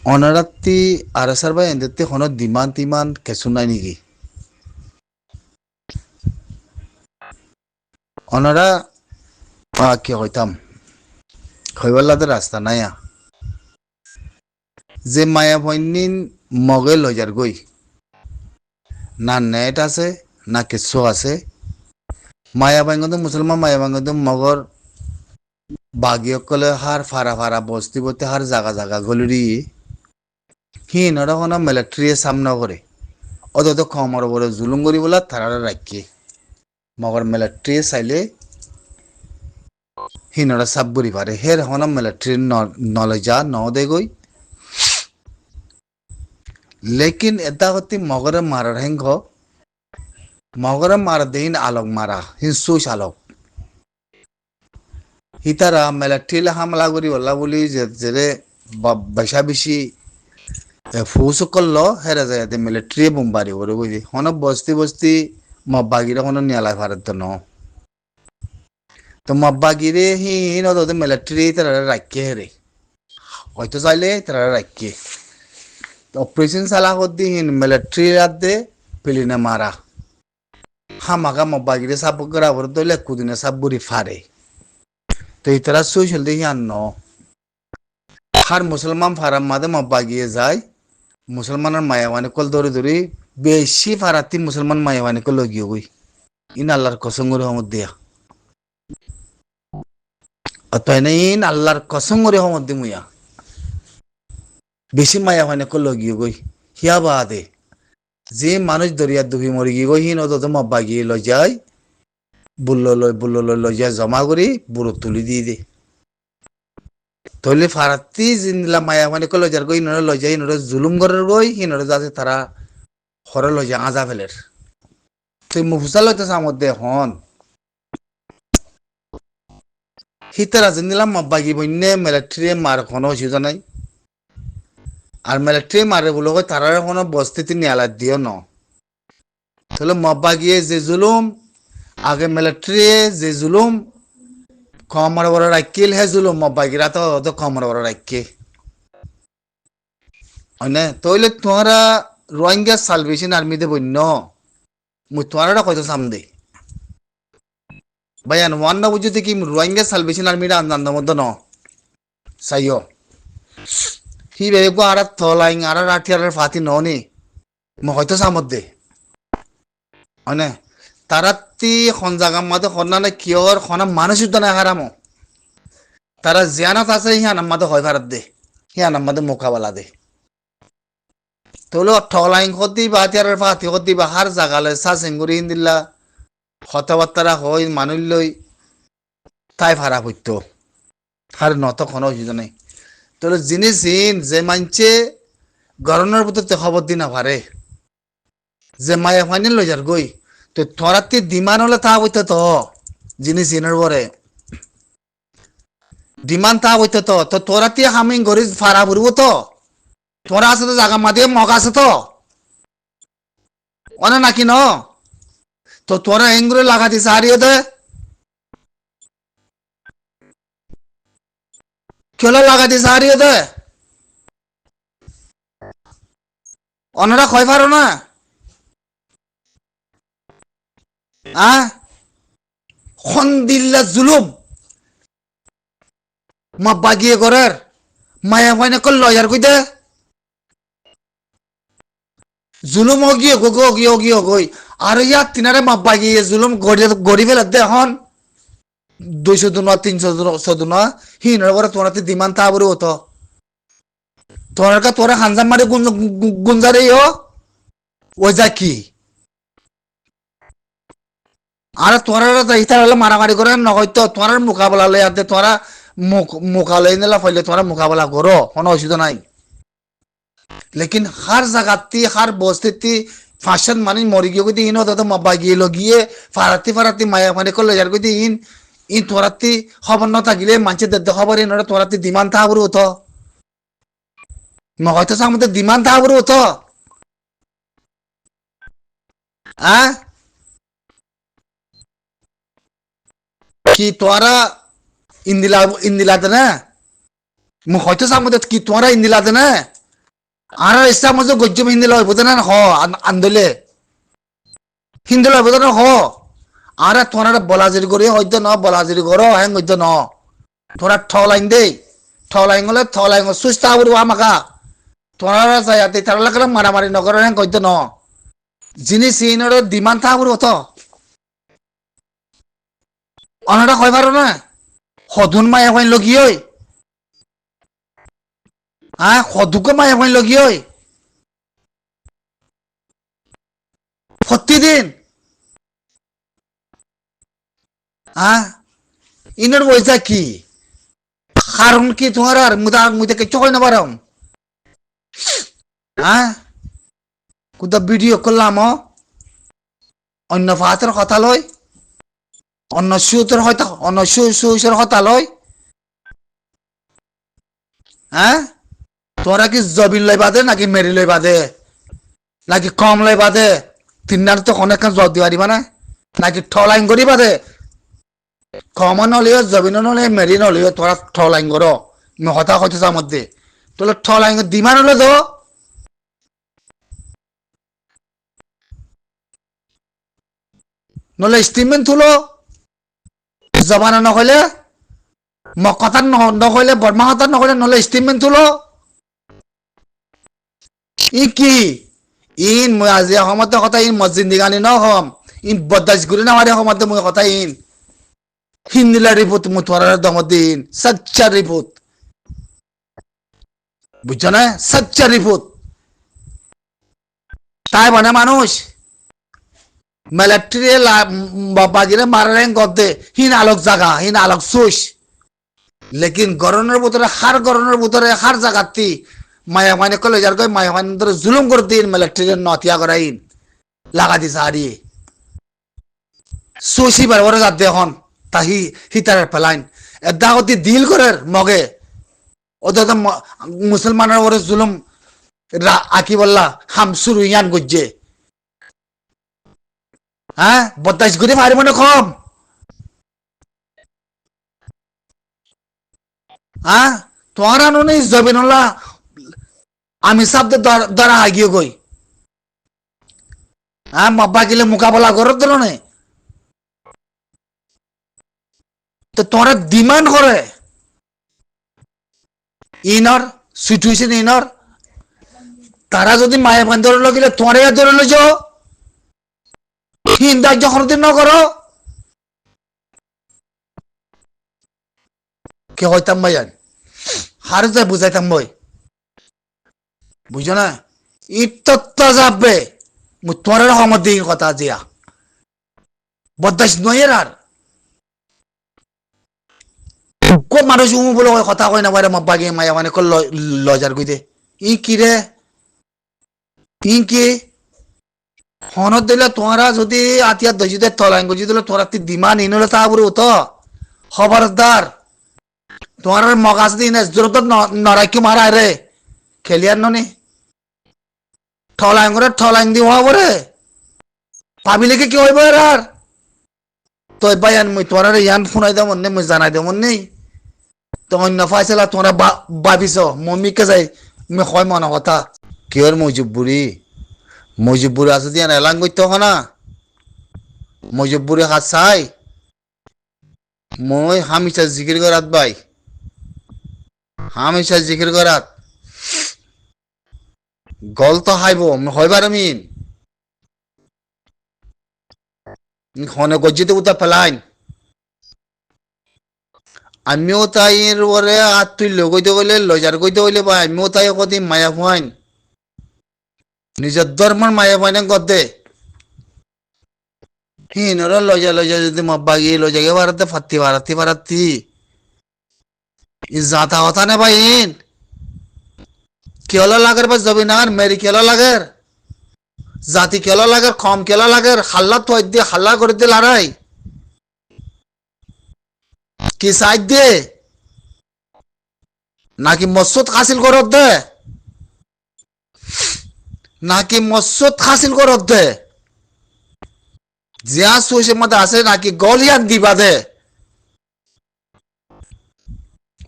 অনারাত্তি আরাসার ভাই এদের কোনো ডিমান্ড টিমান্ড কিছু নাই নাকি অনারা কি হইতাম হইবাল্লাতে রাস্তা নাইয়া যে মায়া ভৈনিন মগে লইজার গই না নেট আছে না কিছু আছে মায়া ভাঙ্গদ মুসলমান মায়া ভাঙ্গদ মগর বাগিয়কলে হার ফারা ফারা বস্তি বতে হার জাগা জাগা গলুরি হি নরকনা মিলিটারি সামনা করে অত খমর বলে জুলুম করি বলা তারা রাখি মগর মিলিটারি চাইলে হি নরা সাবগুড়ি পারে হের হনা মিলিটারি নলেজা ন দে গই লেকিন এটা হতে মগরে মারার হেঙ্গ মগরে মার দিন আলোক মারা হিংসুস আলোক হিতারা মিলিটারি হামলা করি বলা বলি যে বেশা বেশি ফুস করলো হেরা যায় মিলিটারি বোমবারি করে বুঝি হন বস্তি বস্তি মব্বাগিরা হন নিয়ালাই ভারত ন তো মব্বাগিরে হিন ওদের মিলিটারি তারা রাখকে হেরে হয়তো চাইলে তারা রাখকে অপারেশন চালা করদি হিন মিলিটারি রাত দে পিলিনে মারা হামাকা মব্বাগিরে সাপ করা ভর দলে কুদিনে সাপ বুড়ি ফারে তো ইতারা সুইছিল দেখি আন্ন হার মুসলমান ফারাম মাদে মব্বাগিয়ে যায় মুসলমানের মায়াবানি কল ধরে ধরে বেশি ফারাতি মুসলমান মায়াবানি কল লগিয়ে গই ইন আল্লাহর কসঙ্গরে হমত দিয়া অতএব ইন আল্লাহর কসঙ্গরে হমত দি মুয়া বেশি মায়াবানি কল লগিয়ে গই হিয়া বাদে যে মানুষ দরিয়া ডুবি মরি গিয়ে গই হিন অত মব্বাগিয়ে লই যায় বুল্ল লই যায় জমা করি বুড়ো তুলি দিয়ে দে তইলে ফারাতি জিনলা মায়াবানি কল লই যার গই নরে লই যায় নরে জুলুম করার গই হিনরে যাতে তারা হরে লই যায় আজা ফেলের তুই মুফুসা লইতেছ মধ্যে হন হিতারা জিনিলাম মব্বাগি বন্যে মিলিটারি মার কোনো অসুবিধা নাই আর মিলিটারি মারে বলে কই তারার কোনো বস্তিতে নিয়ালা দিও ন তাহলে মব্বাগিয়ে যে জুলুম আগে মিলিটারি যে জুলুম কমর বড় রাখিল হে জুলুম মব্বাগিরা তো কমর বড় রাখি হয়নে তইলে তোমরা রোহিঙ্গা সালভেশন আর্মিতে বন্য মুই তোমরা কইতো সামদে ভাইয়ান ওয়ান না বুঝতে কি রোহিঙ্গা সালভেশন আর্মিরা আন্দার মধ্যে ন সাইও হি বেগো আর থলাইং আর রাঠি আর ফাতি ননি ম হয়তো সামদে হয়নে তারাতি খন জায়গা মাঝে খনা না কিয়র খনা মানুষ উদ্যান হারামো তারা জিয়ানাত আছে হিয়ান আমাদের হয় ভারত দে হিয়ান আমাদের মোকাবেলা দে তোলো ঠলাইং হতি বা হাতিয়ার ফাতি হতি বা হার জাগালে সাসেঙ্গুরি হিন্দিল্লা কথাবার্তা হয় মানুষ লই তাই ভাড়া হইতো আর নত কোনো অসুবিধা নেই তোর জিনিস যে মানছে গরমের ভিতরে খবর দি না পারে যে মায়া ফাইনাল লই যার গই তো তোরাতে ডিমান্ড হলে তা হইতো তো জিনিস ইনের পরে ডিমান্ড তা হইতো তো তোরাতে আমি গরি ফাড়া বুড়ব তো তোরা আছে তো জায়গা মাঝে মগ আছে তো অনে নাকি ন তো তোরা এঙ্গুলো লাগা দিস হারিয়ে দে কেলো লাগা দিস হারিয়ে দে অনারা খয় পারো না খন দিল্লা জুলুম মা বাগিয়ে করার মায়া মাইনা কল লয়ার কই দে জুলুম গই আর ইয়া তিনারে মা বাগিয়ে জুলুম গড়ি ফেলে দে হন 200 দুনা 300 দুনা হিনর করে তোরাতে দিমান তা বড় হতো তোরা হানজাম মারে গুঞ্জারে ও যা কি আর তোরা ইতার হলে মারামারি করে নয়তো তোর মোকাবেলা লই আতে তোরা মোকালে নিলা ফেলে তোরা মোকাবেলা করো কোনো অসুবিধা নাই লেকিন হার জায়গাতে হার বস্তিতে ফাঁসন মানে মরি গিয়ে কইতে ইনো দাদা মাবা গিয়ে লগিয়ে ফারাতি মায়া মানে করলে যার কইতে ইন তোরাতি খবর ন থাকিলে মানছে দে খবর ইন তোরাতি দিমান তাবরু হতো হয়তো সামনে দিমান তাবরু হতো কি তোরা ইন্দিলাতে না হয়তো সামনে কি তোরা ইন্দিলাতে না আর ইচ্ছা মজো গজ্য হিন্দি লয় বুঝে না হ আন্দোলে হিন্দি লয় বুঝে না হ আর তোমার বলাজির করে হয়তো ন বলাজির করো হ্যাঁ হয়তো ন তোরা ঠলাইন দেই ঠলাইন গলে ঠলাইন সুস্থা বলবো আমাকা তোরা যাই তার লাগে মারামারি নগর হ্যাঁ হয়তো ন জিনিস ইনর ডিমান্ড থা বলবো তো অনাটা কয় পারো না সদুন মায়া কইন লগি ওই হ্যাঁ সদুকে মায়া কইন লগি ওই প্রতিদিন হ্যাঁ ইনর বইসা কি কারণ কি তোমার আর মুদা কিছু কই না পারম হ্যাঁ কুদা ভিডিও করলাম অন্য ফাতের কথা লয় অন্য সুতের হয়তো অন্য সুসের কথা লয় হ্যাঁ তোরা কি জবিন লই বাদে নাকি মেরি লই বাদে নাকি কম লই বাদে তিনবার তো অনেক জব দিবা দিবা না নাকি ঠলাইন করি বাদে কম নলিও জবিন নলিও মেরি নলিও তোরা ঠলাইন করো হতা হইতে যা মধ্যে তোর ঠলাইন দিমা নলে তো নলে স্টিমেন্ট তুলো জবানা নহলে মকতার নহলে বর্মা হতার নহলে নলে স্টিমেন্ট তুলো ই কি ইন মই আজি অসমতে কথা ইন মসজিদ দিগানি নহম ইন বদাস গুলি না মারি অসমতে মই কথা ইন হিন্দিলা রিপোর্ট মুতওয়ারার দমদিন সচ্চা রিপোর্ট বুঝছো না সচ্চা রিপোর্ট তাই মানে মানুষ মিলিটারি বাজিরে মারারেন গদ্দে হিন আলোক জাগা হিন আলোক সুস লেকিন গরনের ভিতরে হার জাগাতি মায়া মানে কলে যার কই মায়া মানে ধরে জুলুম করতে মিলিটারি নতিয়া করাইন লাগা দিছে হারিয়ে সুসি বারবার যাতে এখন তাহি হিতার পেলাইন এদাগতি দিল করের মগে ওদের তো মুসলমানের ওরে জুলুম আকি বললা হামসুর ইয়ান গজ্জে হ্যাঁ বদাস করে মারি মনে কম হ্যাঁ তোমার আনুনি জবিনুল্লাহ আমি সাবদের দ্বারা আগিয়ে গই হ্যাঁ মাব্বা গেলে মোকাবেলা করার ধরনে তো তোরা ডিমান্ড করে ইনর সিচুয়েশন ইনর তারা যদি মায়া বান ধরে লগিলে তোরে ধরে লইছ হিন্দা যখন দিন ন করো কে হইতাম ভাই হার যায় বুঝাইতাম বই বুঝো না ইত্তত্তা যাবে তোর সময় দিন কথা জিয়া বদাস নয়ের আর কো মানুষ বলে কথা কয় না বাইরে মাব্বা গিয়ে মায়া মানে লজার কইতে ই কি রে ই কি হনত দিলে তোরা যদি আতিয়ার দজিতে তলাইন গজি দিলে তোরা তুই দিমা নিনলে তা বলে তো খবরদার তোমার মগাজ দিন জোর তো নরাকি মারা রে খেলিয়ার ননি ঠলাইন দি হওয়া বরে পাবিলে কি হইব আর তো ভাই মুই তোরা ইয়ান ফোনাই দেব মনে মুই জানাই দেব মনে তো অন্য ফাইসলা তোরা ভাবিস মম্মিকে যাই মে হয় মনে কথা কিয়র মজিবুরি আছে দিয়া এলাং করতে না মজিবুরি হাত চাই মই হামিশা জিকির করাত ভাই হামিশা জিকির করাত গল তো হাইব হইবার মিন হনে গজ্জিতে উতা ফেলাইন আমিও তাইর ওরে আর তুই লগইতে গেলে লজার কইতে হইলে বা আমিও তাই কদিন মায়া ফুয়াইন নিজের ধর্মের মায়া ফুয়াইন গদে হিনরা লজা যদি মাব্বা গিয়ে লজা গে বারাতি জাতা হতা নে ভাই ইন কেলা লাগার বা জবি না মেরি কেলা লাগার জাতি কেলা লাগার কম কেলা লাগার হাল্লা তো দিয়ে হাল্লা করে দিয়ে লড়াই কি সাইড দিয়ে নাকি মসুদ হাসিল করত দে নাকি মসুদ হাসিল করত দে জিয়া সুইসের মধ্যে আছে নাকি গলিয়ান দিবা দে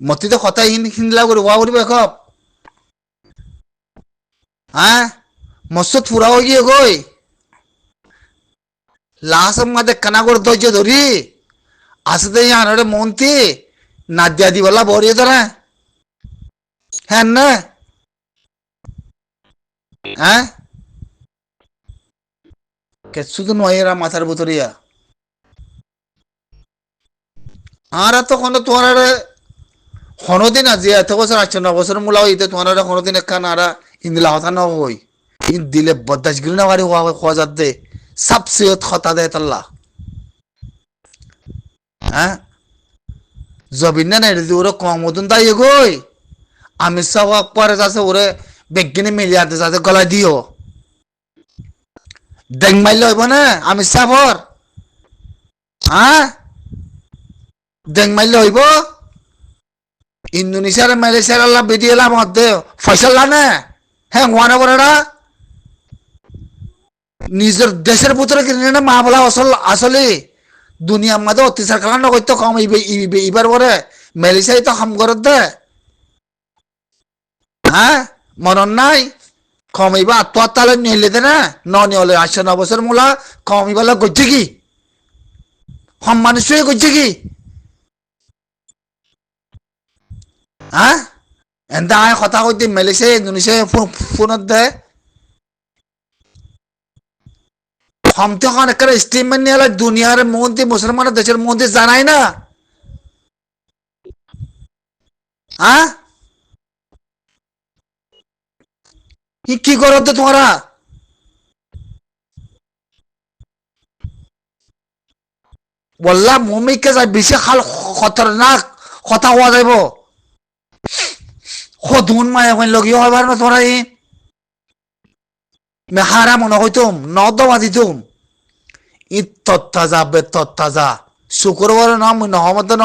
মতিতে কথা হিন্দলা করে ওয়া করিবে খব হ্যাঁ মস্ত ফুরা হয়ে গিয়ে গই লাসম মাঝে কানা করে ধৈর্য ধরি আসতে আনরে মন্তি না দিয়া দিবলা বরিয়ে ধরে হ্যাঁ না হ্যাঁ কেসু তো নয় এরা মাথার ভিতরিয়া আরা তো কোনো তোমার হনদিন আজি এত বছর 8 9 বছর মূলা হইতে তোমার হনদিন একখান আরা ইন্দিলা হতা ন হই ইন দিলে বদাস গিরি না বাড়ি হওয়া যাতে সবসে খতা দেয় তাল্লা হ্যাঁ জবিন না নেড়ে ওরে কম মতন তাই গই আমি সব পরে যাচ্ছে ওরে বেগিনে মিলিয়াতে যাতে গলা দিও দেখ মাইলে হইব না আমি সাবর হ্যাঁ দেখ মাইলে হইব ইন্দোনেশিয়ার মালয়েশিয়ার আল্লাহ বেরিয়ে এলাম মধ্যে ফয়সাল্লা না হ্যাঁ ওয়ানা বড়া নিজের দেশের ভিতরে কিনে না মা বলা আসল আসলে দুনিয়ার মধ্যে অত্যাচার করা না করতে কম এবার পরে মালয়েশিয়ায় তো হাম করত দে হ্যাঁ মনন নাই কমাইবা আত্মহত্যালে নিলে দে না নিলে 8 9 বছর মূলা কমাইবালা করছে কি হম মানুষ করছে কি হ্যাঁ এনতে আয় কথা কইতে মালয়েশিয়া ইন্দোনেশিয়া ফোনত দে হম তো এখন একটা স্টেটমেন্ট নিয়ে দুনিয়ার মন্ত্রী মুসলমানের দেশের মন্ত্রী জানাই না হ্যাঁ কি করো তো তোমরা বললা মমিকে যাই বেশি খাল খতরনাক কথা হওয়া যাইব সদুন মায় এখন লগিও হবার না তোমরা ই মেহারা মনে হইতুম নদমা দিতুম ই তত্তাজা বে তত্তাজা শুক্রবার নাম নহমত ন